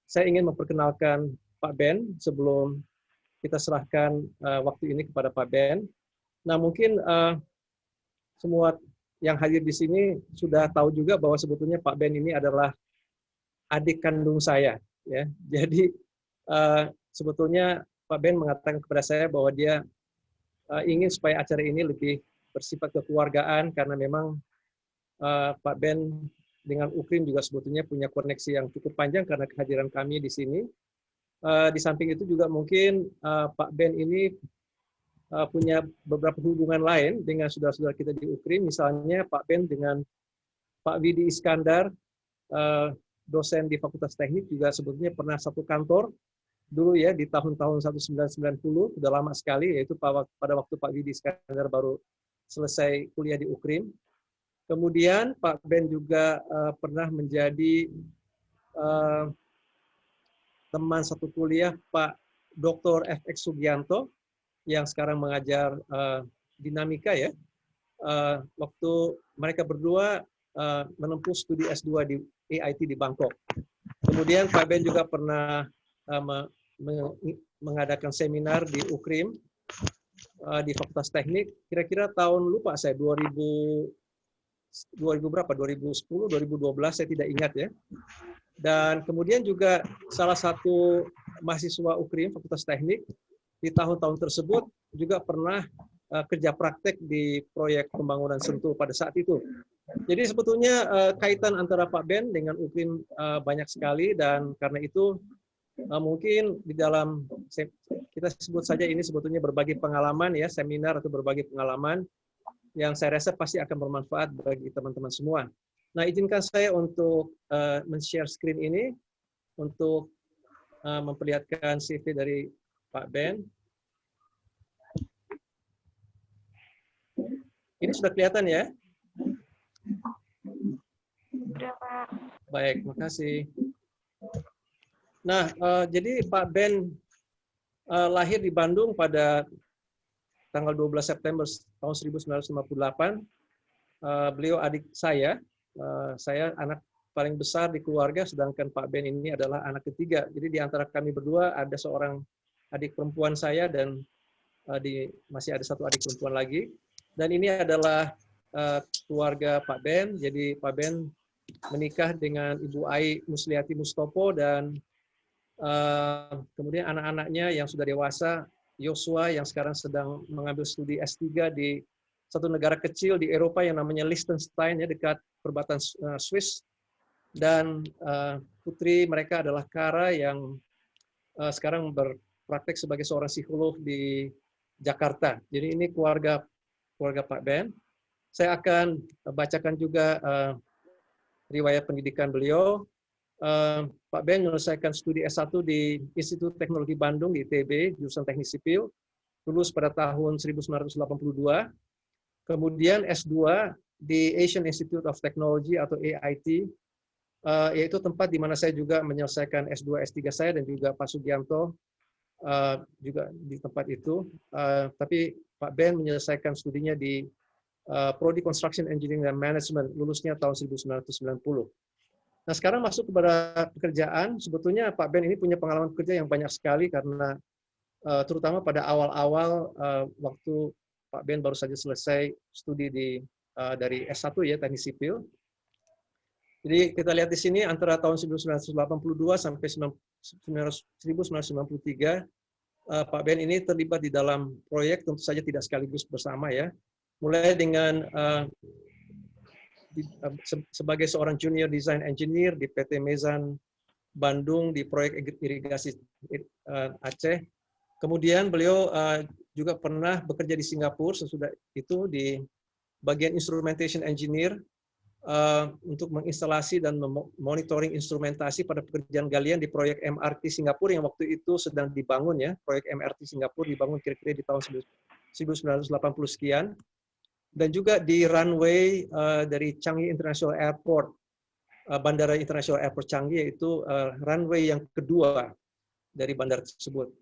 Saya ingin memperkenalkan Pak Ben sebelum kita serahkan waktu ini kepada Pak Ben. Nah, mungkin semua yang hadir di sini sudah tahu juga bahwa sebetulnya Pak Ben ini adalah adik kandung saya, ya. Jadi sebetulnya Pak Ben mengatakan kepada saya bahwa dia ingin supaya acara ini lebih bersifat kekeluargaan karena memang Pak Ben dengan Ukrim juga sebetulnya punya koneksi yang cukup panjang karena kehadiran kami di sini. Di samping itu juga mungkin Pak Ben ini punya beberapa hubungan lain dengan saudara-saudara kita di Ukrim, misalnya Pak Ben dengan Pak Widi Iskandar, dosen di Fakultas Teknik, juga sebetulnya pernah satu kantor dulu ya di tahun-tahun 1990, sudah lama sekali, yaitu pada waktu Pak Widi Iskandar baru selesai kuliah di Ukrim. Kemudian Pak Ben juga pernah menjadi teman satu kuliah Pak Dr. F.X. Sugianto yang sekarang mengajar dinamika ya. Waktu mereka berdua menempuh studi S2 di AIT di Bangkok. Kemudian Pak Ben juga pernah mengadakan seminar di Ukrim di Fakultas Teknik. Kira-kira tahun lupa saya 2000 berapa? 2010, 2012 saya tidak ingat ya. Dan kemudian juga salah satu mahasiswa Ukrim Fakultas Teknik di tahun-tahun tersebut juga pernah kerja praktek di proyek pembangunan Sentul pada saat itu. Jadi sebetulnya kaitan antara Pak Ben dengan Ukrim banyak sekali, dan karena itu mungkin di dalam kita sebut saja ini sebetulnya berbagi pengalaman ya, seminar atau berbagi pengalaman yang saya rasa pasti akan bermanfaat bagi teman-teman semua. Nah, izinkan saya untuk men-share screen ini untuk memperlihatkan CV dari Pak Ben. Ini sudah kelihatan ya? Sudah, Pak. Baik, makasih. Nah, jadi Pak Ben lahir di Bandung pada tanggal 12 September tahun 1958. Beliau adik saya. Saya anak paling besar di keluarga, sedangkan Pak Ben ini adalah anak ketiga. Jadi di antara kami berdua ada seorang adik perempuan saya dan masih ada satu adik perempuan lagi. Dan ini adalah keluarga Pak Ben. Jadi Pak Ben menikah dengan Ibu Ai Musliati Mustopo, dan kemudian anak-anaknya yang sudah dewasa, Yosua yang sekarang sedang mengambil studi S3 di satu negara kecil di Eropa yang namanya Liechtenstein ya, dekat perbatasan Swiss, dan putri mereka adalah Kara yang sekarang berpraktek sebagai seorang psikolog di Jakarta. Jadi ini keluarga Pak Ben. Saya akan bacakan juga riwayat pendidikan beliau. Pak Ben menyelesaikan studi S1 di Institut Teknologi Bandung di ITB, jurusan Teknik Sipil, lulus pada tahun 1982. Kemudian S2 di Asian Institute of Technology atau AIT, yaitu tempat di mana saya juga menyelesaikan S2, S3 saya, dan juga Pak Sugianto juga di tempat itu. Tapi Pak Ben menyelesaikan studinya di Prodi Construction Engineering dan Management, lulusnya tahun 1990. Nah, sekarang masuk kepada pekerjaan. Sebetulnya Pak Ben ini punya pengalaman kerja yang banyak sekali karena terutama pada awal-awal waktu Pak Ben baru saja selesai studi dari S1 ya, Teknik Sipil. Jadi kita lihat di sini antara tahun 1982 sampai 1993, Pak Ben ini terlibat di dalam proyek, tentu saja tidak sekaligus bersama ya. Mulai dengan sebagai seorang junior design engineer di PT Mezan Bandung di proyek irigasi Aceh. Kemudian beliau juga pernah bekerja di Singapura sesudah itu di bagian instrumentation engineer untuk menginstalasi dan monitoring instrumentasi pada pekerjaan galian di proyek MRT Singapura yang waktu itu sedang dibangun ya. Proyek MRT Singapura dibangun kira-kira di tahun 1980 sekian. Dan juga di runway dari Changi International Airport, Bandara International Airport Changi, yaitu runway yang kedua dari bandara tersebut.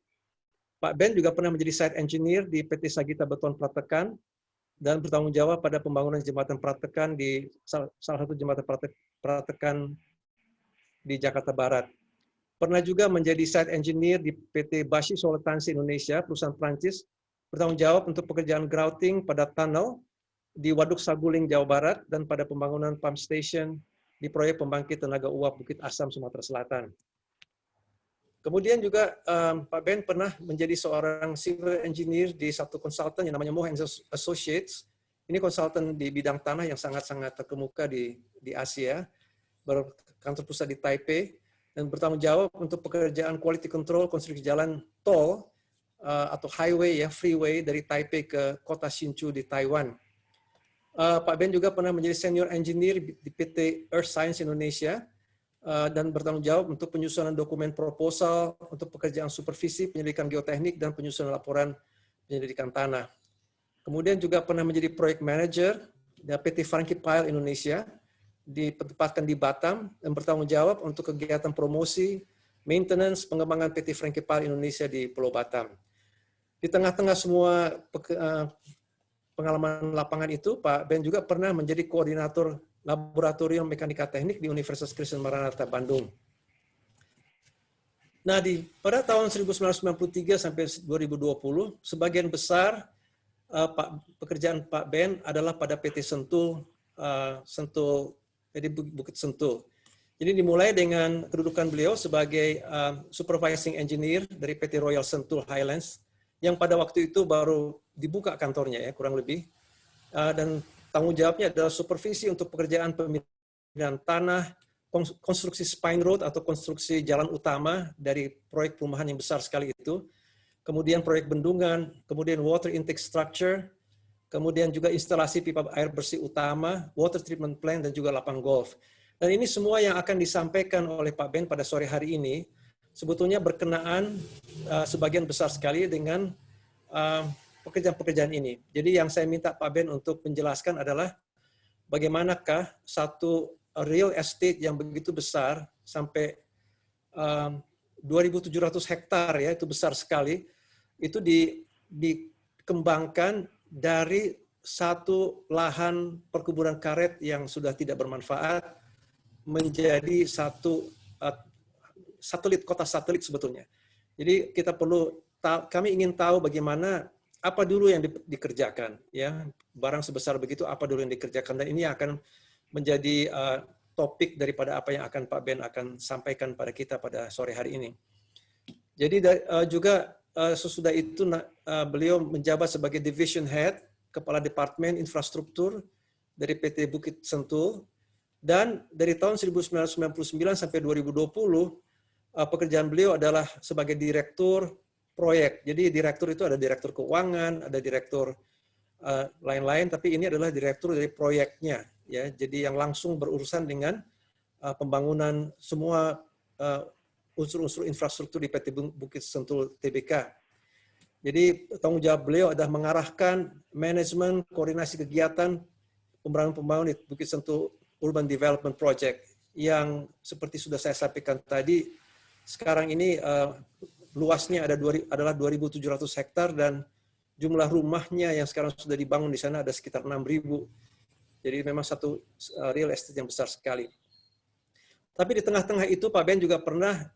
Pak Ben juga pernah menjadi site engineer di PT Sagita Beton Pratekan dan bertanggung jawab pada pembangunan jembatan Pratekan di salah satu jembatan Pratekan di Jakarta Barat. pernah juga menjadi site engineer di PT Bashi Soletansi Indonesia, perusahaan Prancis, bertanggung jawab untuk pekerjaan grouting pada tunnel di Waduk Saguling, Jawa Barat, dan pada pembangunan pump station di proyek pembangkit tenaga uap Bukit Asam, Sumatera Selatan. Kemudian juga Pak Ben pernah menjadi seorang civil engineer di satu konsultan yang namanya Moh & Associates. Ini konsultan di bidang tanah yang sangat-sangat terkemuka di Asia, berkantor pusat di Taipei, dan bertanggung jawab untuk pekerjaan quality control konstruksi jalan tol atau highway ya, freeway dari Taipei ke kota Hsinchu di Taiwan. Pak Ben juga pernah menjadi senior engineer di PT Earth Science Indonesia dan bertanggung jawab untuk penyusunan dokumen proposal untuk pekerjaan supervisi, penyelidikan geoteknik, dan penyusunan laporan penyelidikan tanah. Kemudian juga pernah menjadi project manager di PT Frankie Pile Indonesia, ditempatkan di Batam, dan bertanggung jawab untuk kegiatan promosi, maintenance, pengembangan PT Frankie Pile Indonesia di Pulau Batam. Di tengah-tengah semua pengalaman lapangan itu, Pak Ben juga pernah menjadi koordinator Laboratorium Mekanika Teknik di Universitas Kristen Maranatha, Bandung. Nah, pada tahun 1993 sampai 2020, sebagian besar pekerjaan Pak Ben adalah pada PT Sentul, jadi Bukit Sentul. Jadi dimulai dengan kedudukan beliau sebagai supervising engineer dari PT Royal Sentul Highlands, yang pada waktu itu baru dibuka kantornya ya, kurang lebih. Dan tanggung jawabnya adalah supervisi untuk pekerjaan pemindahan tanah, konstruksi spine road atau konstruksi jalan utama dari proyek perumahan yang besar sekali itu, kemudian proyek bendungan, kemudian water intake structure, kemudian juga instalasi pipa air bersih utama, water treatment plant, dan juga lapang golf. Dan ini semua yang akan disampaikan oleh Pak Ben pada sore hari ini, sebetulnya berkenaan sebagian besar sekali dengan pekerjaan-pekerjaan ini. Jadi yang saya minta Pak Ben untuk menjelaskan adalah bagaimanakah satu real estate yang begitu besar, sampai 2.700 hektar ya, itu besar sekali, itu dikembangkan dari satu lahan perkebunan karet yang sudah tidak bermanfaat menjadi satu kota satelit sebetulnya. Jadi kami ingin tahu bagaimana apa dulu yang dikerjakan, ya, barang sebesar begitu apa dulu yang dikerjakan, dan ini akan menjadi topik daripada apa yang akan Pak Ben akan sampaikan pada kita pada sore hari ini. Jadi juga sesudah itu beliau menjabat sebagai Division Head, Kepala Departemen Infrastruktur dari PT Bukit Sentul, dan dari tahun 1999 sampai 2020 pekerjaan beliau adalah sebagai Direktur Proyek. Jadi Direktur itu ada Direktur Keuangan, ada Direktur lain-lain, tapi ini adalah Direktur dari proyeknya, ya. Jadi yang langsung berurusan dengan pembangunan semua unsur-unsur infrastruktur di PT Bukit Sentul Tbk. Jadi tanggung jawab beliau adalah mengarahkan manajemen koordinasi kegiatan pembangunan di Bukit Sentul Urban Development Project, yang seperti sudah saya sampaikan tadi, sekarang ini luasnya adalah 2.700 hektar, dan jumlah rumahnya yang sekarang sudah dibangun di sana ada sekitar 6.000. Jadi memang satu real estate yang besar sekali. Tapi di tengah-tengah itu Pak Ben juga pernah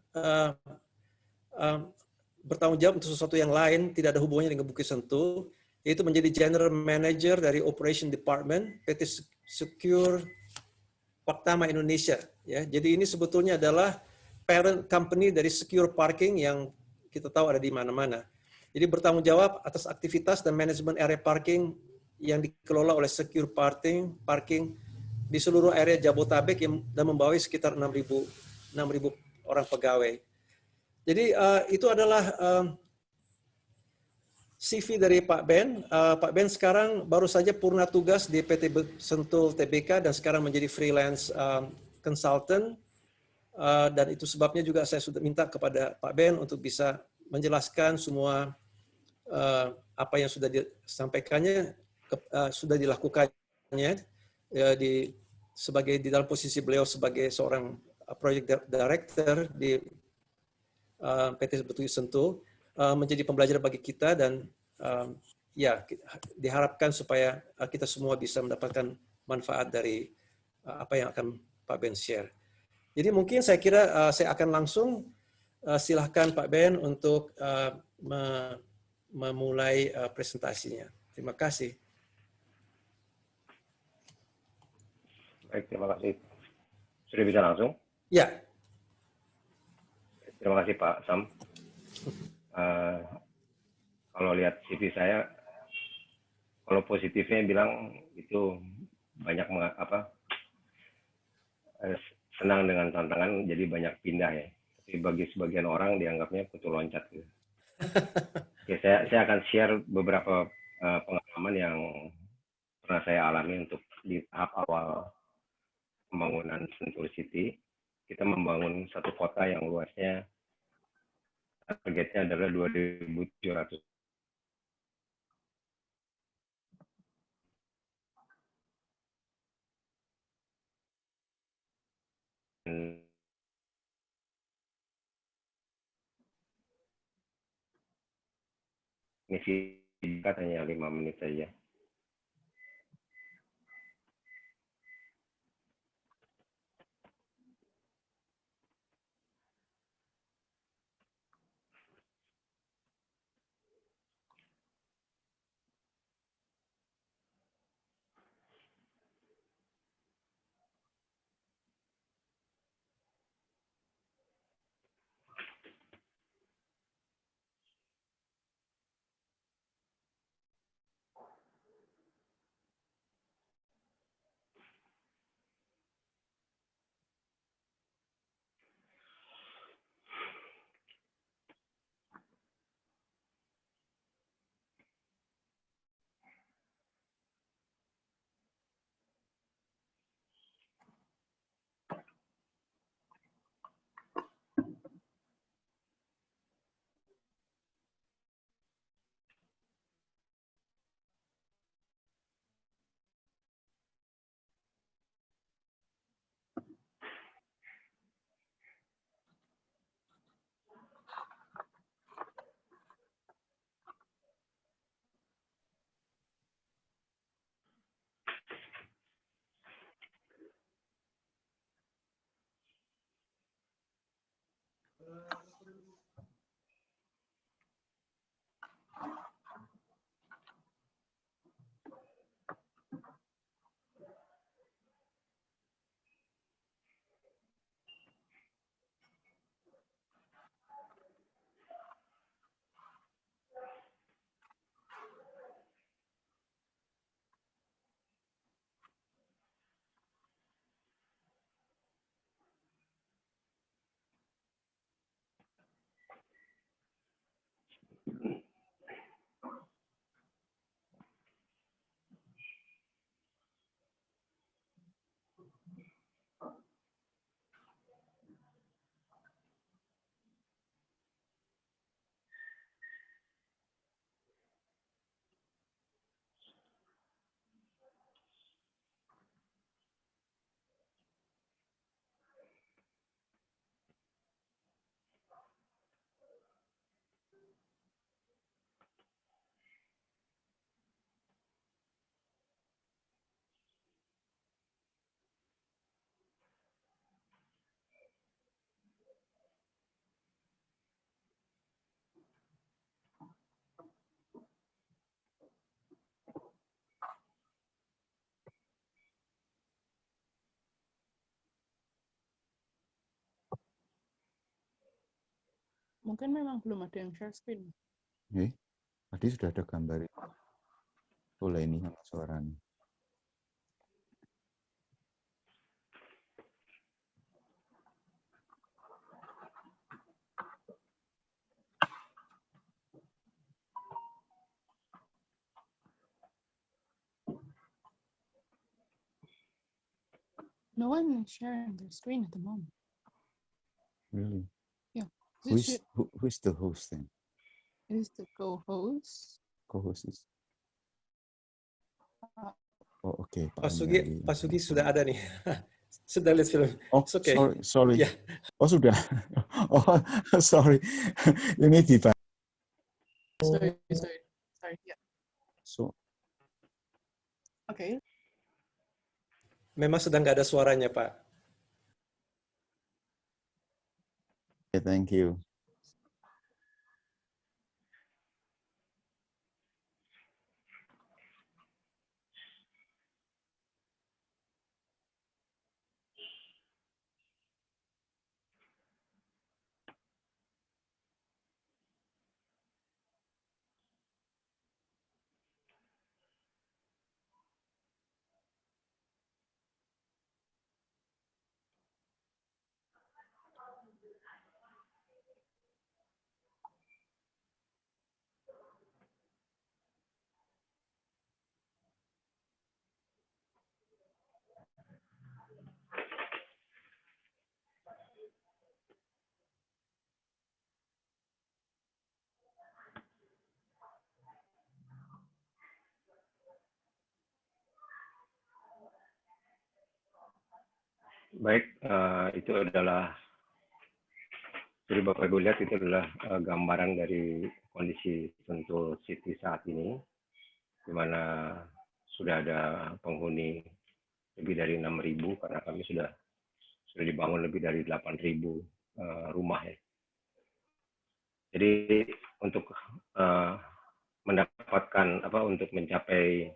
bertanggung jawab untuk sesuatu yang lain, tidak ada hubungannya dengan Bukit Sentul, yaitu menjadi General Manager dari Operation Department PT Secure Paktama Indonesia. Ya, jadi ini sebetulnya adalah parent company dari Secure Parking yang kita tahu ada di mana-mana. Jadi bertanggung jawab atas aktivitas dan manajemen area parking yang dikelola oleh Secure Parking di seluruh area Jabotabek dan membawahi sekitar 6.000 orang pegawai. Jadi itu adalah CV dari Pak Ben. Pak Ben sekarang baru saja purna tugas di PT Sentul Tbk dan sekarang menjadi freelance consultant. Dan itu sebabnya juga saya sudah minta kepada Pak Ben untuk bisa menjelaskan semua apa yang sudah disampaikannya, sudah dilakukannya di dalam posisi beliau sebagai seorang project director di PT Bukit Sentul, menjadi pembelajaran bagi kita, dan ya diharapkan supaya kita semua bisa mendapatkan manfaat dari apa yang akan Pak Ben share. Jadi mungkin saya kira saya akan langsung silahkan Pak Ben untuk memulai presentasinya. Terima kasih. Baik, terima kasih. Sudah bisa langsung? Ya. Terima kasih Pak Sam. Kalau lihat CV saya, kalau positifnya bilang itu banyak senang dengan tantangan, jadi banyak pindah ya. Tapi bagi sebagian orang dianggapnya kutu loncat. Gitu. Oke, saya akan share beberapa pengalaman yang pernah saya alami untuk di tahap awal pembangunan Sentul City. Kita membangun satu kota yang luasnya targetnya adalah 2.700. Misi katanya 5 menit saja. Mungkin memang belum ada yang share screen. Tadi sudah ada gambar boleh ini sama suaranya. No one is sharing their screen at the moment. Really? Yeah. Who is the host then? It is the co-host. Co-host is. Oh, okay. Pak Sugi sudah ada nih. Sudah lihat film. Oh, okay. sorry. Yeah. Oh, sudah. Oh, sorry. Ini di. Sorry. Yeah. So. Okay. Memang sedang nggak ada suaranya, Pak. Okay, thank you. Baik, itu adalah, jadi Bapak Ibu lihat itu adalah gambaran dari kondisi Sentul City saat ini, di mana sudah ada penghuni lebih dari 6.000 karena kami sudah dibangun lebih dari 8.000 rumah ya. Jadi untuk mendapatkan untuk mencapai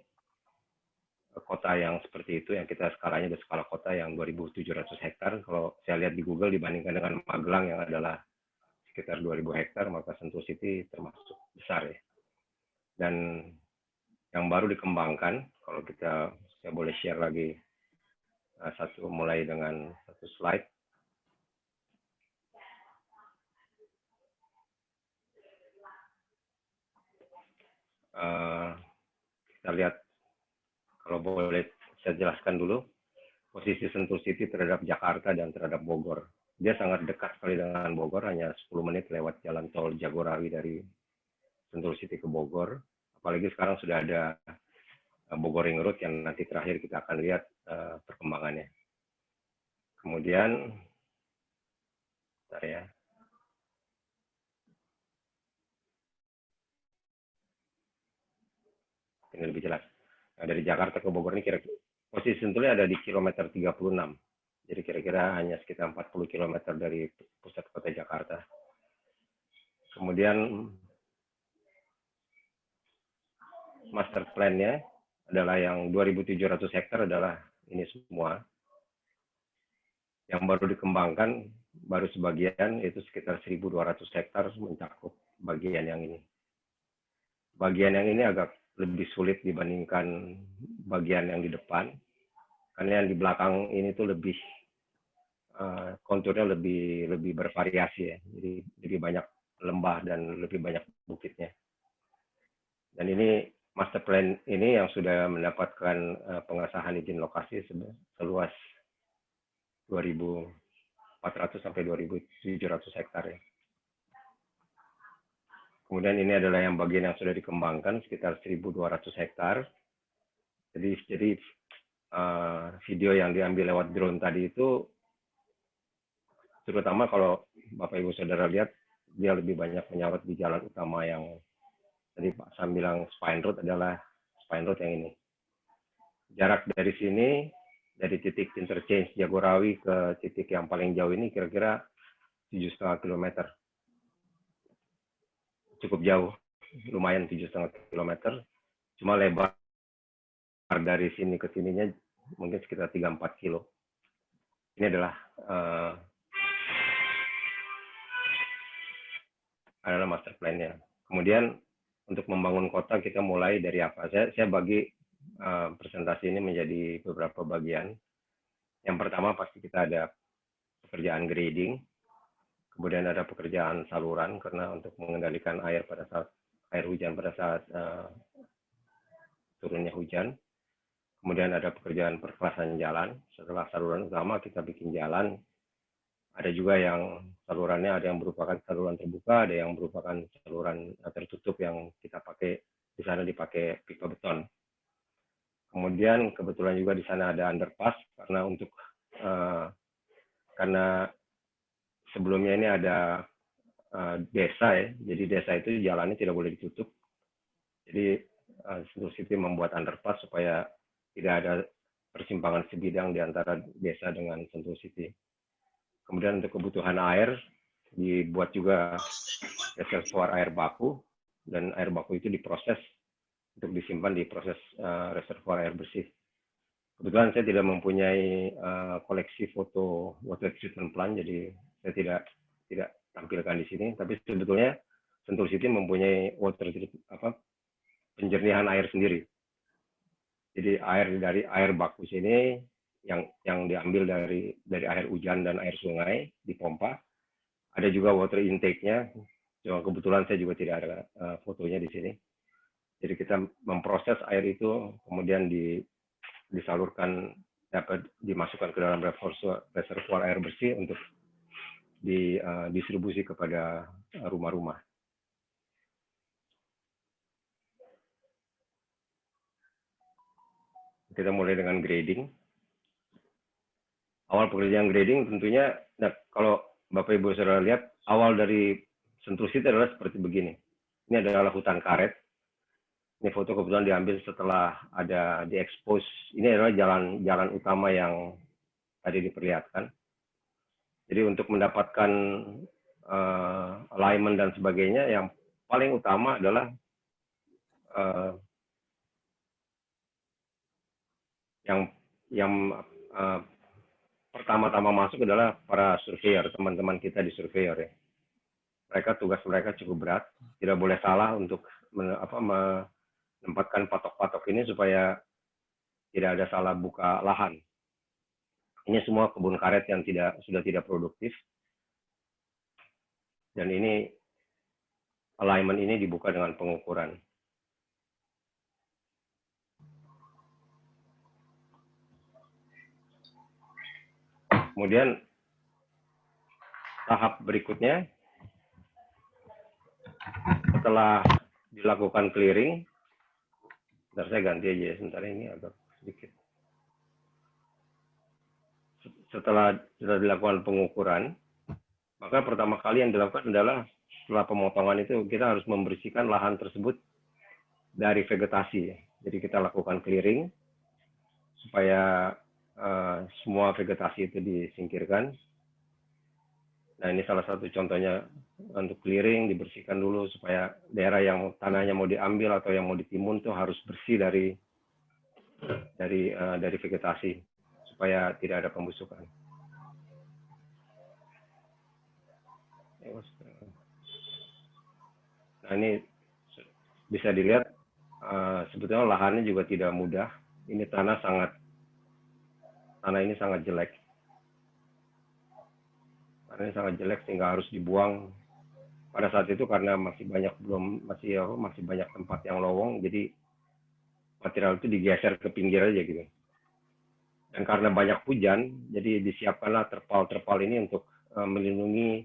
kota yang seperti itu, yang kita skalanya ada skala kota yang 2.700 hektar. Kalau saya lihat di Google dibandingkan dengan Magelang yang adalah sekitar 2.000 hektar, maka Sentul City termasuk besar ya. Dan yang baru dikembangkan, kalau saya boleh share lagi mulai dengan satu slide. Kita lihat, kalau boleh saya jelaskan dulu posisi Sentul City terhadap Jakarta dan terhadap Bogor. Dia sangat dekat sekali dengan Bogor, hanya 10 menit lewat jalan tol Jagorawi dari Sentul City ke Bogor. Apalagi sekarang sudah ada Bogor Ring Road yang nanti terakhir kita akan lihat perkembangannya. Kemudian, ini lebih jelas. Nah, dari Jakarta ke Bogor ini kira-kira posisi Sentulnya ada di kilometer 36. Jadi kira-kira hanya sekitar 40 km dari pusat kota Jakarta. Kemudian master plan-nya adalah yang 2.700 hektar adalah ini semua. Yang baru dikembangkan baru sebagian, itu sekitar 1.200 hektar mencakup bagian yang ini. Bagian yang ini agak lebih sulit dibandingkan bagian yang di depan, karena yang di belakang ini tuh lebih konturnya lebih bervariasi ya, jadi lebih banyak lembah dan lebih banyak bukitnya. Dan ini master plan ini yang sudah mendapatkan pengesahan izin lokasi seluas 2.400 sampai 2.700 hektar ya. Kemudian ini adalah yang bagian yang sudah dikembangkan sekitar 1.200 hektar. Jadi video yang diambil lewat drone tadi itu, terutama kalau Bapak Ibu Saudara lihat, dia lebih banyak menyorot di jalan utama yang tadi Pak Sam bilang spine road, adalah spine road yang ini. Jarak dari sini, dari titik interchange Jagorawi ke titik yang paling jauh ini kira-kira 7,5 km. Cukup jauh, lumayan 7,5 km. Cuma lebar dari sini ke sininya mungkin sekitar 3-4 kilo. Ini adalah master plan-nya. Kemudian untuk membangun kota kita mulai dari apa? Saya bagi presentasi ini menjadi beberapa bagian. Yang pertama pasti kita ada pekerjaan grading, kemudian ada pekerjaan saluran karena untuk mengendalikan air pada saat air hujan, pada saat turunnya hujan. Kemudian ada pekerjaan perkelasan jalan. Setelah saluran utama kita bikin jalan. Ada juga yang salurannya ada yang merupakan saluran terbuka, ada yang merupakan saluran tertutup yang kita pakai di sana dipakai pipa beton. Kemudian kebetulan juga di sana ada underpass karena karena sebelumnya ini ada desa ya, jadi desa itu jalannya tidak boleh ditutup. Jadi Sentul City membuat underpass supaya tidak ada persimpangan sebidang di antara desa dengan Sentul City. Kemudian untuk kebutuhan air dibuat juga reservoir air baku, dan air baku itu diproses untuk disimpan di proses reservoir air bersih. Kebetulan saya tidak mempunyai koleksi foto water treatment plant, jadi saya tidak tampilkan di sini. Tapi sebetulnya Sentul City mempunyai penjernihan air sendiri. Jadi air dari air baku sini yang diambil dari air hujan dan air sungai dipompa. Ada juga water intake-nya. Cuma kebetulan saya juga tidak ada fotonya di sini. Jadi kita memproses air itu, kemudian disalurkan, dapat dimasukkan ke dalam reservoir air bersih untuk didistribusi kepada rumah-rumah. Kita mulai dengan grading. awal pekerjaan grading tentunya, nah, kalau Bapak Ibu saudara lihat, awal dari Sentul City adalah seperti begini. Ini adalah hutan karet. Ini foto kebetulan diambil setelah ada diekspos. Ini adalah jalan utama yang tadi diperlihatkan. Jadi untuk mendapatkan alignment dan sebagainya, yang paling utama adalah yang pertama-tama masuk adalah para surveyor, teman-teman kita di surveyor ya. Tugas mereka cukup berat, tidak boleh salah untuk menempatkan patok-patok ini supaya tidak ada salah buka lahan. Ini semua kebun karet yang sudah tidak produktif. Dan ini alignment ini dibuka dengan pengukuran. Kemudian tahap berikutnya, setelah dilakukan clearing, bentar saya ganti aja sebentar, ini agak sedikit. Setelah dilakukan pengukuran, maka pertama kali yang dilakukan adalah setelah pemotongan itu kita harus membersihkan lahan tersebut dari vegetasi. Jadi kita lakukan clearing supaya semua vegetasi itu disingkirkan. Nah, ini salah satu contohnya untuk clearing, dibersihkan dulu supaya daerah yang tanahnya mau diambil atau yang mau ditimbun tuh harus bersih dari vegetasi supaya tidak ada pembusukan. Nah, ini bisa dilihat sebetulnya lahannya juga tidak mudah. Ini tanah ini sangat jelek. Tanah ini sangat jelek sehingga harus dibuang. Pada saat itu karena masih banyak tempat yang lowong, jadi material itu digeser ke pinggir aja gitu. Dan karena banyak hujan, jadi disiapkanlah terpal-terpal ini untuk melindungi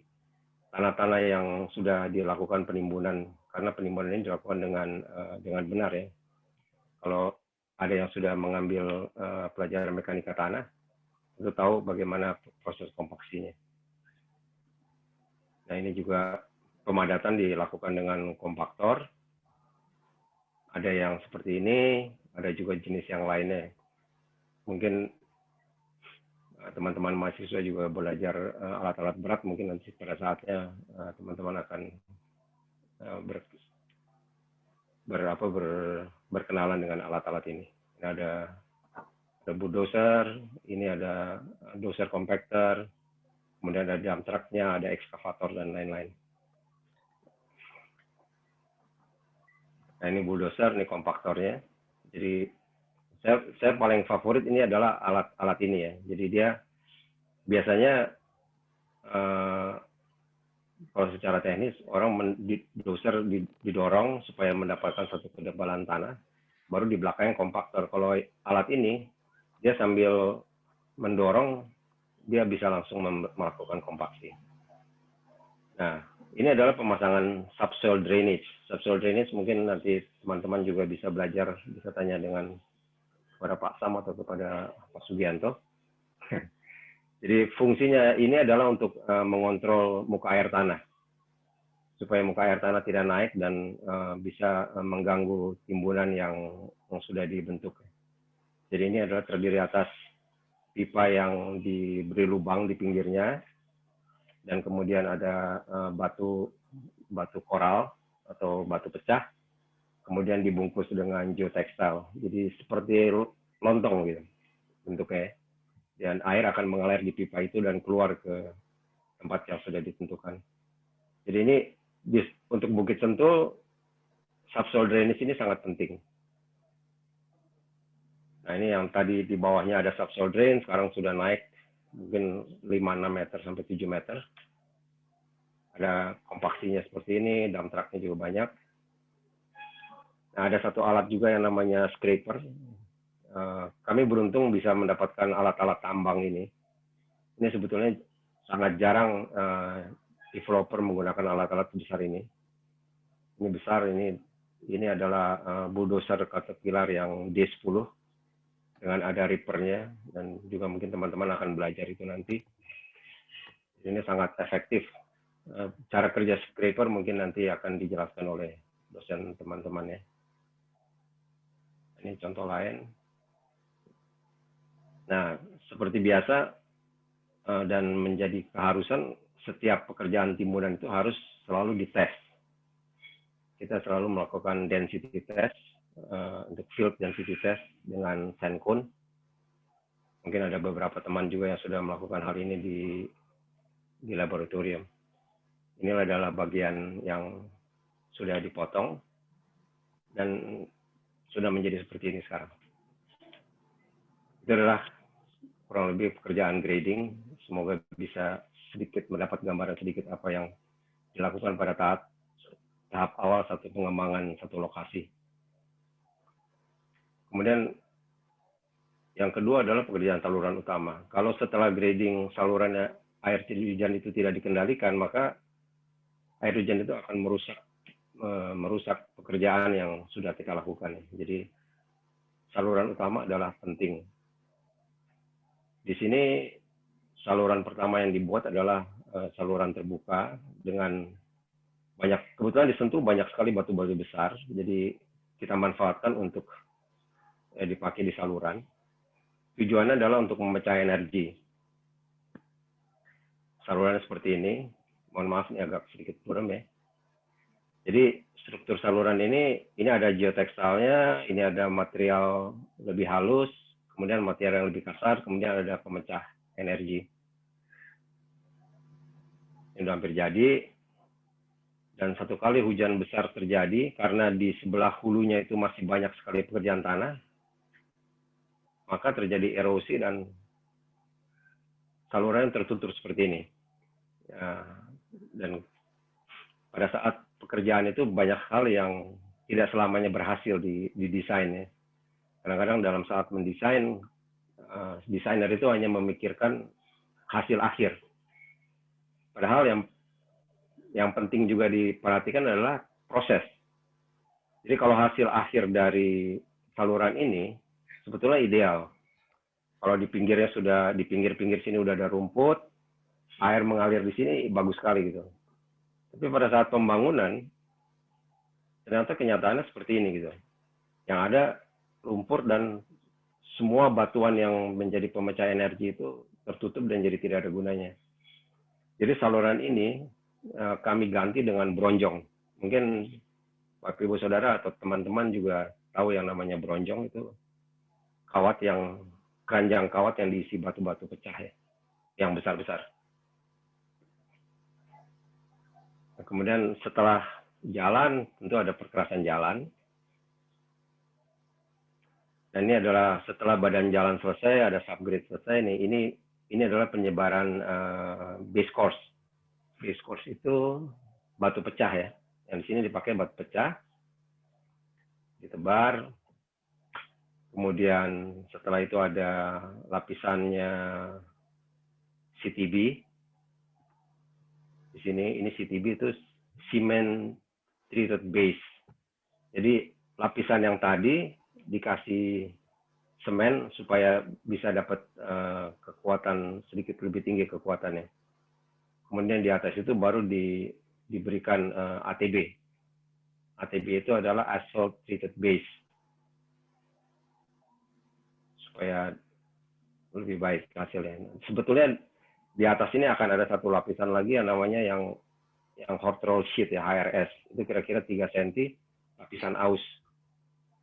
tanah-tanah yang sudah dilakukan penimbunan, karena penimbunan ini dilakukan dengan benar ya. Kalau ada yang sudah mengambil pelajaran mekanika tanah, itu tahu bagaimana proses kompaksinya. Nah, ini juga pemadatan dilakukan dengan kompaktor. Ada yang seperti ini, ada juga jenis yang lainnya. Mungkin teman-teman mahasiswa juga belajar alat-alat berat, mungkin nanti pada saatnya teman-teman akan berkenalan dengan alat-alat ini. Ini ada bulldozer, ini ada dozer compactor, kemudian ada dump truck-nya, ada ekskavator dan lain-lain. Nah, ini bulldozer, ini kompaktornya. Jadi saya paling favorit ini adalah alat ini ya. Jadi dia biasanya kalau secara teknis orang dozer didorong supaya mendapatkan satu ketebalan tanah, baru di belakangnya kompaktor. Kalau alat ini dia sambil mendorong, dia bisa langsung melakukan kompaksi. Nah, ini adalah pemasangan subsoil drainage. Subsoil drainage mungkin nanti teman-teman juga bisa belajar, bisa tanya kepada Pak Sam atau kepada Pak Sugianto. Jadi fungsinya ini adalah untuk mengontrol muka air tanah, supaya muka air tanah tidak naik dan bisa mengganggu timbunan yang sudah dibentuk. Jadi ini adalah terdiri atas pipa yang diberi lubang di pinggirnya, dan kemudian ada batu koral atau batu pecah, kemudian dibungkus dengan geotekstil. Jadi seperti lontong gitu bentuknya. Dan air akan mengalir di pipa itu dan keluar ke tempat yang sudah ditentukan. Jadi ini untuk Bukit Sentul, subsoil drainage ini sangat penting. Nah, ini yang tadi di bawahnya ada subsoil drain, sekarang sudah naik mungkin 5-6 meter sampai 7 meter. Ada kompaksinya seperti ini, dump truck-nya juga banyak. Nah, ada satu alat juga yang namanya scraper. Kami beruntung bisa mendapatkan alat-alat tambang ini. Ini sebetulnya sangat jarang developer menggunakan alat-alat besar ini. Ini besar, ini adalah bulldozer Caterpillar yang D10. dengan ada ripernya, dan juga mungkin teman-teman akan belajar itu nanti. Ini sangat efektif. Cara kerja scraper mungkin nanti akan dijelaskan oleh dosen teman-teman ya. Ini contoh lain. Nah, seperti biasa dan menjadi keharusan, setiap pekerjaan timuran itu harus selalu dites. Kita selalu melakukan density test, untuk field density test dengan Sencon. Mungkin ada beberapa teman juga yang sudah melakukan hal ini di laboratorium. Ini adalah bagian yang sudah dipotong dan sudah menjadi seperti ini sekarang. Itu adalah kurang lebih pekerjaan grading. Semoga bisa sedikit mendapat gambaran sedikit apa yang dilakukan pada tahap awal satu pengembangan satu lokasi. Kemudian yang kedua adalah pekerjaan saluran utama. Kalau setelah grading saluran air hujan itu tidak dikendalikan, maka air hujan itu akan merusak pekerjaan yang sudah kita lakukan. Jadi saluran utama adalah penting. Di sini saluran pertama yang dibuat adalah saluran terbuka dengan kebetulan disentuh banyak sekali batu-batu besar, jadi kita manfaatkan untuk dipakai di saluran. Tujuannya adalah untuk memecah energi. Saluran seperti ini, mohon maaf ini agak sedikit buram ya. Jadi struktur saluran ini ada geotekstilnya, ini ada material lebih halus, kemudian material yang lebih kasar, kemudian ada pemecah energi. Ini sudah hampir jadi. Dan satu kali hujan besar terjadi, karena di sebelah hulunya itu masih banyak sekali pekerjaan tanah, maka terjadi erosi dan saluran tertutup seperti ini. Dan pada saat pekerjaan itu banyak hal yang tidak selamanya berhasil di desain ya. Kadang-kadang dalam saat mendesain, desainer itu hanya memikirkan hasil akhir. Padahal yang penting juga diperhatikan adalah proses. Jadi kalau hasil akhir dari saluran ini sebetulnya ideal. Kalau di pinggirnya di pinggir-pinggir sini udah ada rumput, air mengalir di sini bagus sekali gitu. Tapi pada saat pembangunan ternyata kenyataannya seperti ini gitu. Yang ada lumpur dan semua batuan yang menjadi pemecah energi itu tertutup dan jadi tidak ada gunanya. Jadi saluran ini kami ganti dengan bronjong. Mungkin Bapak Ibu Saudara atau teman-teman juga tahu yang namanya bronjong itu keranjang kawat yang diisi batu-batu pecah ya, yang besar-besar. Nah, kemudian setelah jalan tentu ada perkerasan jalan. Dan ini adalah setelah badan jalan selesai, ada subgrade selesai nih. Ini adalah penyebaran base course. Base course itu batu pecah ya. Yang di sini dipakai batu pecah, ditebar. Kemudian setelah itu ada lapisannya CTB. Di sini ini CTB itu cement treated base. Jadi lapisan yang tadi dikasih semen supaya bisa dapat kekuatan sedikit lebih tinggi kekuatannya. Kemudian di atas itu baru diberikan ATB. ATB itu adalah asphalt treated base. Supaya lebih baik hasilnya. Sebetulnya di atas ini akan ada satu lapisan lagi yang namanya yang hot roll sheet ya, HRS. Itu kira-kira 3 cm lapisan aus.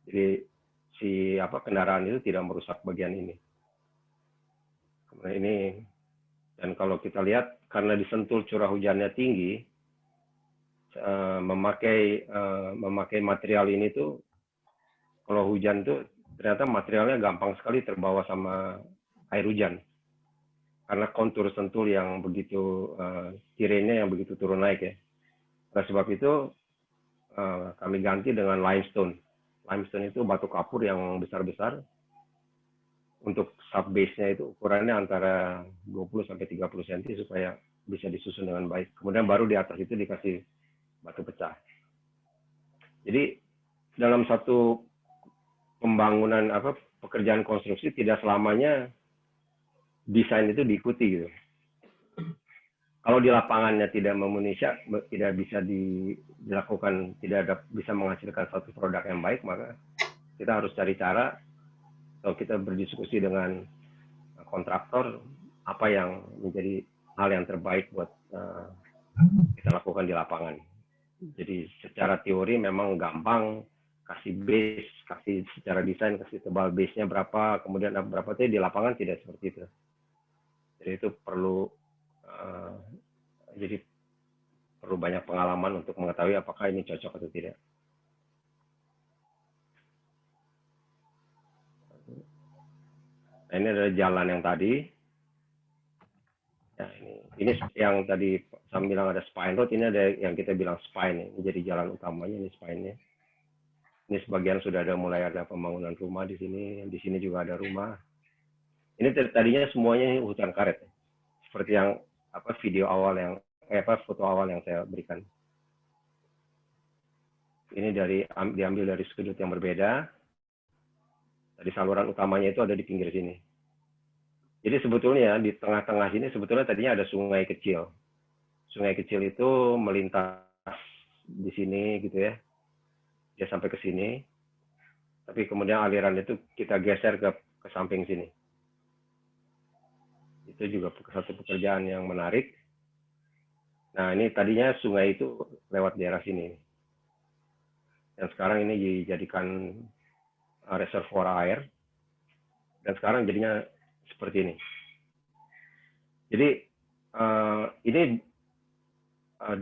Jadi kendaraan itu tidak merusak bagian ini. Kemudian ini, dan kalau kita lihat karena disentul curah hujannya tinggi, memakai material ini tuh kalau hujan tuh ternyata materialnya gampang sekali terbawa sama air hujan karena kontur sentul yang begitu tirenya yang begitu turun naik ya. Oleh sebab itu kami ganti dengan limestone. Limestone itu batu kapur yang besar-besar. Untuk sub base-nya itu ukurannya antara 20 sampai 30 cm supaya bisa disusun dengan baik. Kemudian baru di atas itu dikasih batu pecah. Jadi dalam satu pembangunan pekerjaan konstruksi tidak selamanya desain itu diikuti gitu. Kalau di lapangannya tidak memenuhi tidak bisa dilakukan, tidak bisa menghasilkan satu produk yang baik, maka kita harus cari cara atau kita berdiskusi dengan kontraktor apa yang menjadi hal yang terbaik buat kita lakukan di lapangan. Jadi secara teori memang gampang, kasih base, kasih secara desain, kasih tebal base-nya berapa, kemudian berapa, tapi di lapangan tidak seperti itu. Jadi itu perlu banyak pengalaman untuk mengetahui apakah ini cocok atau tidak. Nah, ini adalah jalan yang tadi. Ya, ini yang tadi saya bilang ada spine road, ini ada yang kita bilang spine. Ini jadi jalan utamanya, ini spine-nya. Ini sebagian sudah mulai ada pembangunan rumah di sini juga ada rumah. Ini tadinya semuanya hutan karet, seperti yang video awal yang foto awal yang saya berikan. Ini diambil dari sudut yang berbeda. Tadi saluran utamanya itu ada di pinggir sini. Jadi sebetulnya di tengah-tengah sini sebetulnya tadinya ada sungai kecil. Sungai kecil itu melintas di sini gitu ya. Dia sampai ke sini. Tapi kemudian aliran itu kita geser ke samping sini. Itu juga satu pekerjaan yang menarik. Nah, ini tadinya sungai itu lewat daerah sini. Dan sekarang ini dijadikan reservoir air. Dan sekarang jadinya seperti ini. Jadi ini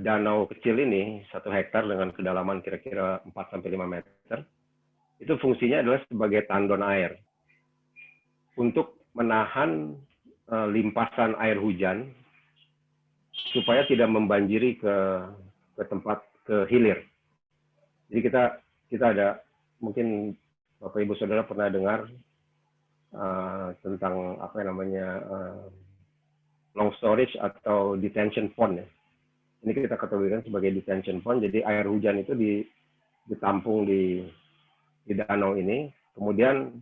danau kecil ini 1 hektar dengan kedalaman kira-kira 4-5 meter. Itu fungsinya adalah sebagai tandon air untuk menahan limpasan air hujan supaya tidak membanjiri ke hilir. Jadi kita ada, mungkin Bapak Ibu Saudara pernah dengar tentang apa namanya long storage atau detention pond ya. Ini kita kategorikan sebagai detention pond. Jadi air hujan itu ditampung di danau ini, kemudian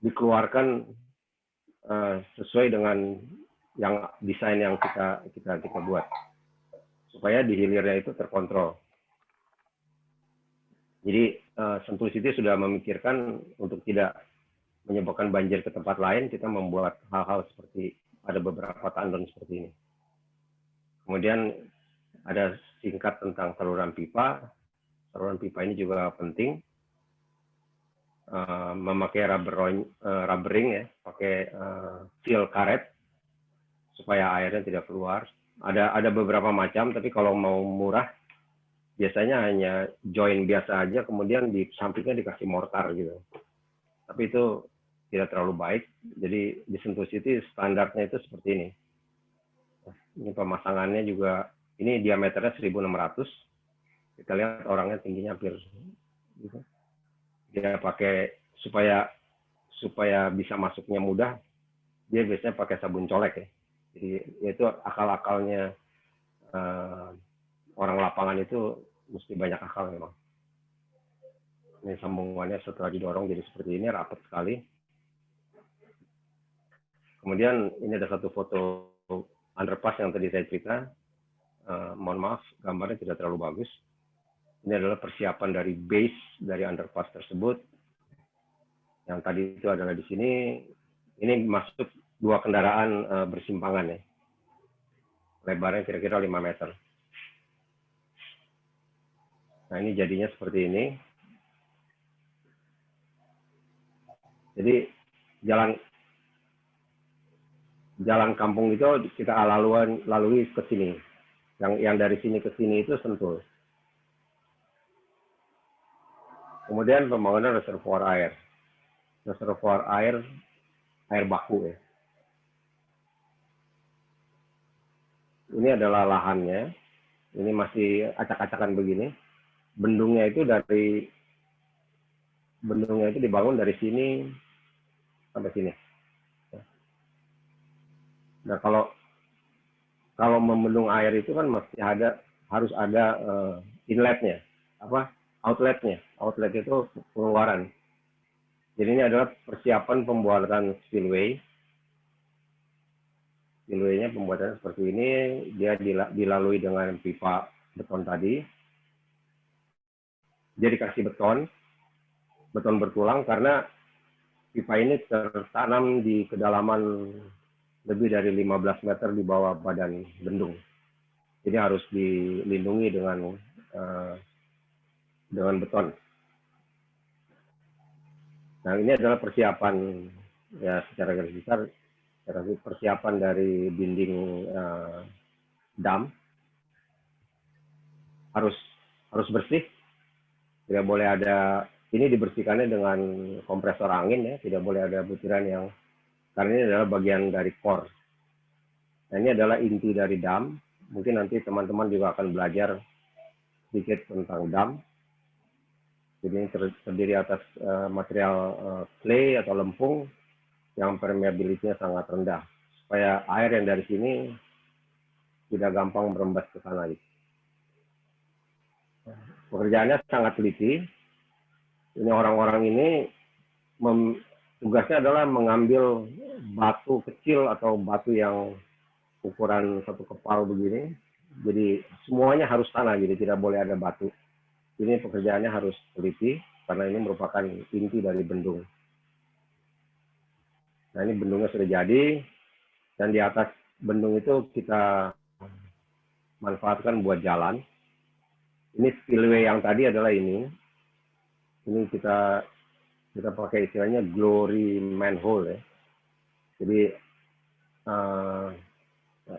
dikeluarkan sesuai dengan yang desain yang kita buat supaya di hilirnya itu terkontrol. Jadi Sentul City sudah memikirkan untuk tidak menyebabkan banjir ke tempat lain, kita membuat hal-hal seperti ada beberapa tandon seperti ini. Kemudian ada singkat tentang saluran pipa. Saluran pipa ini juga penting. Memakai rubbering ya, pakai seal karet supaya airnya tidak keluar. Ada beberapa macam, tapi kalau mau murah biasanya hanya join biasa aja, kemudian di sampingnya dikasih mortar gitu. Tapi itu tidak terlalu baik. Jadi di Sentul City standarnya itu seperti ini. Ini pemasangannya juga, ini diameternya 1600. Kita lihat orangnya tingginya hampir gitu. Dia pakai supaya bisa masuknya mudah, dia biasanya pakai sabun colek ya. Jadi itu akal-akalnya orang lapangan itu mesti banyak akal memang. Ini sambungannya setelah didorong jadi seperti ini, rapat sekali. Kemudian ini ada satu foto underpass yang tadi saya cerita. Mohon maaf, gambarnya tidak terlalu bagus. Ini adalah persiapan dari base dari underpass tersebut. Yang tadi itu adalah di sini. Ini masuk 2 kendaraan bersimpangan ya. Lebarnya kira-kira 5 meter. Nah, ini jadinya seperti ini. Jadi jalan kampung itu kita lalui ke sini. Yang dari sini ke sini itu Sentul. Kemudian pembangunan reservoir air. Reservoir air baku ya. Ini adalah lahannya. Ini masih acak-acakan begini. Bendungnya itu dibangun dari sini sampai sini. Nah, kalau membendung air itu kan harus ada inletnya, outletnya. Outlet itu pengeluaran. Jadi ini adalah persiapan pembuatan spillway. Spillway-nya pembuatannya seperti ini, dia dilalui dengan pipa beton tadi. Dia dikasih beton bertulang karena pipa ini tertanam di kedalaman lebih dari 15 meter di bawah badan bendung. Jadi harus dilindungi dengan beton. Nah, ini adalah persiapan ya secara garis besar, persiapan dari dinding dam. Harus bersih, tidak boleh ada, ini dibersihkannya dengan kompresor angin ya, tidak boleh ada butiran yang, karena ini adalah bagian dari core. Nah, ini adalah inti dari dam. Mungkin nanti teman-teman juga akan belajar sedikit tentang dam. Jadi ini terdiri atas material clay atau lempung yang permeability-nya sangat rendah, supaya air yang dari sini tidak gampang merembas ke sana. Pekerjaannya sangat teliti. Ini orang-orang ini tugasnya adalah mengambil batu kecil atau batu yang ukuran satu kepal begini. Jadi semuanya harus tanah, jadi tidak boleh ada batu. Ini pekerjaannya harus teliti karena ini merupakan inti dari bendung. Nah, ini bendungnya sudah jadi, dan di atas bendung itu kita manfaatkan buat jalan. Ini spillway yang tadi adalah ini. Ini kita pakai istilahnya glory manhole ya. Jadi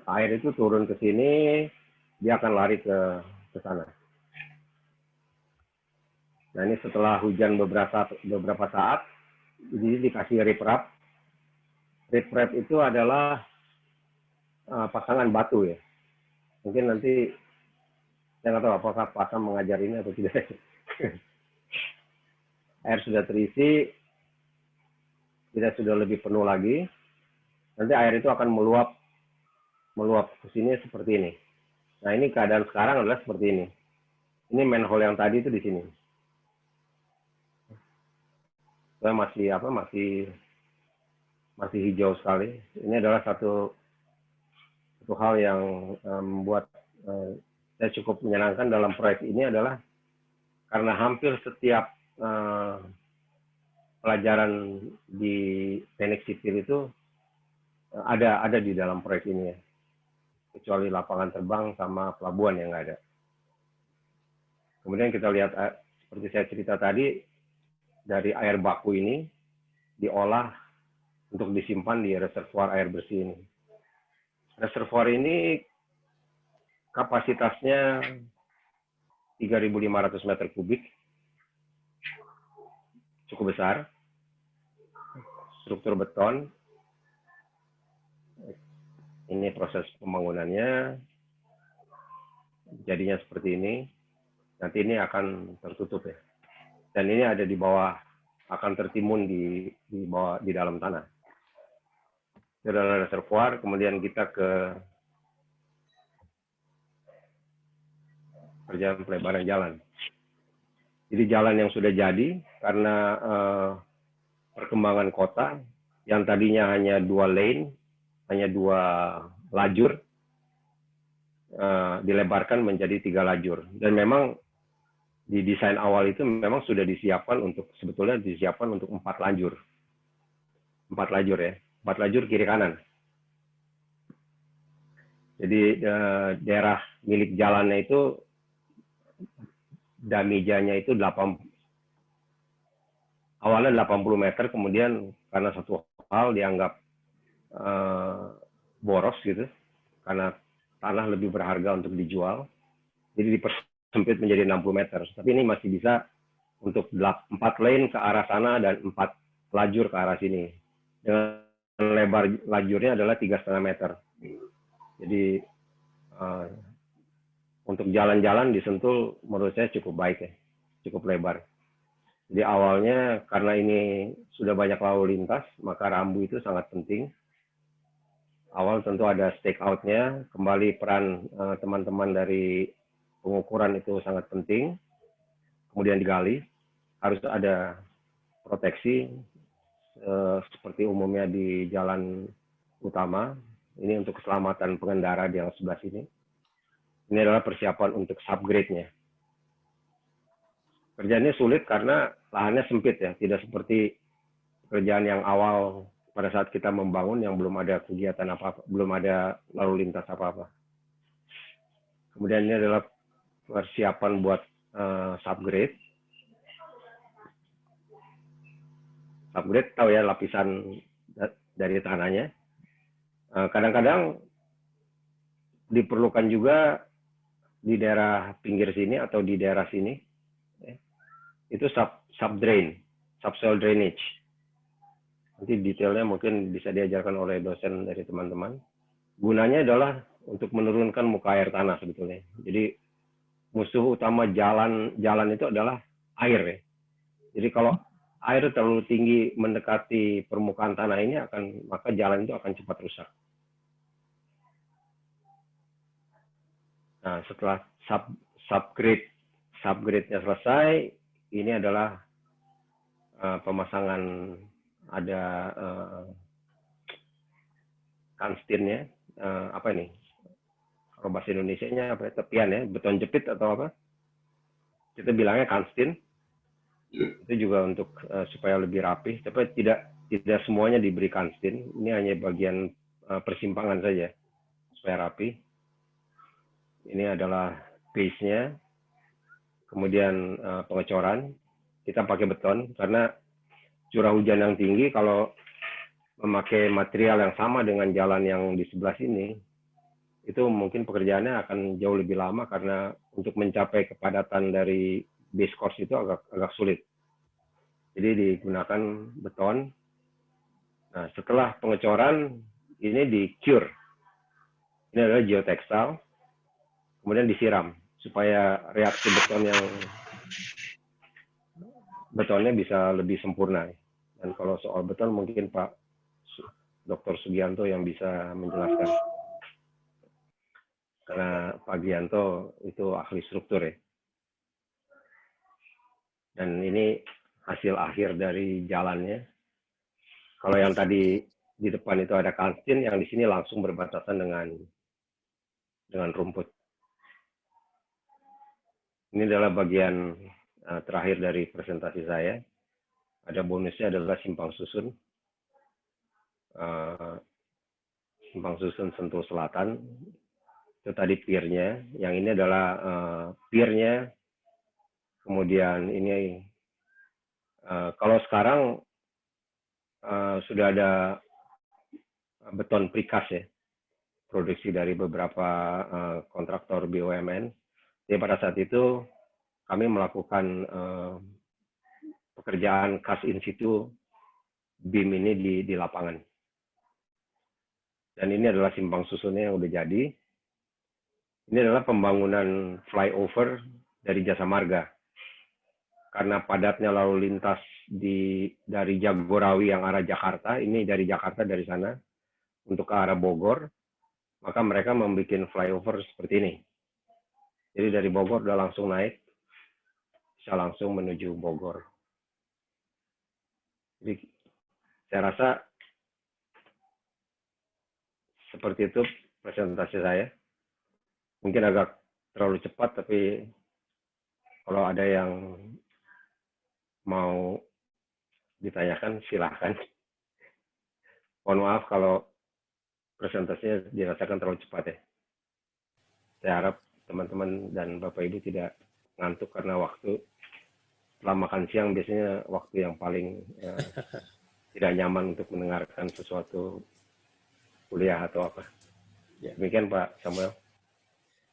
air itu turun ke sini, dia akan lari ke sana. Nah, ini setelah hujan beberapa saat, jadi dikasih riprap. Riprap itu adalah pasangan batu ya. Mungkin nanti saya nggak tahu apakah Pak Sam mengajar ini atau tidak. Air sudah terisi, tidak sudah lebih penuh lagi. Nanti air itu akan meluap ke sini seperti ini. Nah, ini keadaan sekarang adalah seperti ini. Ini manhole yang tadi itu di sini. Saya masih hijau sekali. Ini adalah satu hal yang membuat saya cukup menyenangkan dalam proyek ini adalah karena hampir setiap pelajaran di teknik sipil itu ada di dalam proyek ini ya. Kecuali lapangan terbang sama pelabuhan yang nggak ada. Kemudian kita lihat seperti saya cerita tadi, dari air baku ini diolah untuk disimpan di reservoir air bersih ini. Reservoir ini kapasitasnya 3.500 meter kubik, cukup besar, struktur beton. Ini proses pembangunannya, jadinya seperti ini. Nanti ini akan tertutup ya. Dan ini ada di bawah, akan tertimbun di bawah, di dalam tanah. Itu adalah reservoir, kemudian kita ke kerjaan pelebaran jalan. Jadi jalan yang sudah jadi, karena perkembangan kota, yang tadinya hanya 2 lane, hanya 2 lajur, dilebarkan menjadi 3 lajur. Dan memang di desain awal itu memang sudah disiapkan sebetulnya disiapkan untuk 4 lajur. 4 lajur ya. 4 lajur kiri kanan. Jadi daerah milik jalannya itu damijanya itu awalnya 80 meter, kemudian karena satu hal dianggap boros gitu, karena tanah lebih berharga untuk dijual, jadi dipersempit menjadi 60 meter. Tapi ini masih bisa untuk 4 lane ke arah sana dan 4 lajur ke arah sini. Dengan lebar lajurnya adalah 3,5 meter. Jadi untuk jalan-jalan di Sentul menurut saya cukup baik ya, cukup lebar. Jadi awalnya karena ini sudah banyak lalu lintas, maka rambu itu sangat penting. Awal tentu ada stake out-nya, kembali peran teman-teman dari pengukuran itu sangat penting. Kemudian digali, harus ada proteksi seperti umumnya di jalan utama. Ini untuk keselamatan pengendara di yang sebelah sini. Ini adalah persiapan untuk subgrade-nya. Kerjaannya sulit karena lahannya sempit ya, tidak seperti pekerjaan yang awal pada saat kita membangun yang belum ada kegiatan apa-apa, belum ada lalu lintas apa-apa. Kemudian ini adalah persiapan buat subgrade. Subgrade tahu ya, lapisan dari tanahnya. Kadang-kadang diperlukan juga di daerah pinggir sini atau di daerah sini. Itu subdrain, subsoil drainage. Nanti detailnya mungkin bisa diajarkan oleh dosen dari teman-teman. Gunanya adalah untuk menurunkan muka air tanah sebetulnya. Jadi musuh utama jalan itu adalah air ya. Jadi kalau air terlalu tinggi mendekati permukaan tanah ini maka jalan itu akan cepat rusak. Nah, setelah subgrade-nya selesai, ini adalah pemasangan ada kanstinnya, apa ini? Kalau bahasa Indonesianya apa ya? Tepian ya, beton jepit atau apa? Kita bilangnya kanstin. Itu juga untuk supaya lebih rapih, tapi tidak semuanya diberi kanstin. Ini hanya bagian persimpangan saja supaya rapi. Ini adalah base-nya, kemudian pengecoran. Kita pakai beton karena curah hujan yang tinggi kalau memakai material yang sama dengan jalan yang di sebelah sini, itu mungkin pekerjaannya akan jauh lebih lama karena untuk mencapai kepadatan dari base course itu agak sulit. Jadi digunakan beton. Nah, setelah pengecoran, ini di-cure. Ini adalah geotextile. Kemudian disiram supaya reaksi betonnya bisa lebih sempurna. Dan kalau soal beton mungkin Pak Dr. Sugianto yang bisa menjelaskan. Karena Pak Gianto itu ahli struktur ya. Dan ini hasil akhir dari jalannya. Kalau yang tadi di depan itu ada kanstin, yang di sini langsung berbatasan dengan rumput. Ini adalah bagian terakhir dari presentasi saya. Ada bonusnya adalah simpang susun. Simpang susun Sentul Selatan. Itu tadi pier-nya. Yang ini adalah pier-nya. Kemudian ini, kalau sekarang sudah ada beton precast ya. Produksi dari beberapa kontraktor BUMN. Jadi pada saat itu kami melakukan pekerjaan cast in situ BIM ini di lapangan. Dan ini adalah simpang susunnya yang udah jadi. Ini adalah pembangunan flyover dari Jasa Marga. Karena padatnya lalu lintas dari Jagorawi yang arah Jakarta, ini dari Jakarta dari sana, untuk ke arah Bogor, maka mereka membuat flyover seperti ini. Jadi dari Bogor udah langsung naik, bisa langsung menuju Bogor. Jadi saya rasa seperti itu presentasi saya. Mungkin agak terlalu cepat, tapi kalau ada yang mau ditanyakan silahkan. Mohon maaf kalau presentasinya dirasakan terlalu cepat ya. Saya harap teman-teman dan Bapak Ibu tidak ngantuk karena waktu. Setelah makan siang biasanya waktu yang paling tidak nyaman untuk mendengarkan sesuatu kuliah atau apa. Demikian Pak Samuel.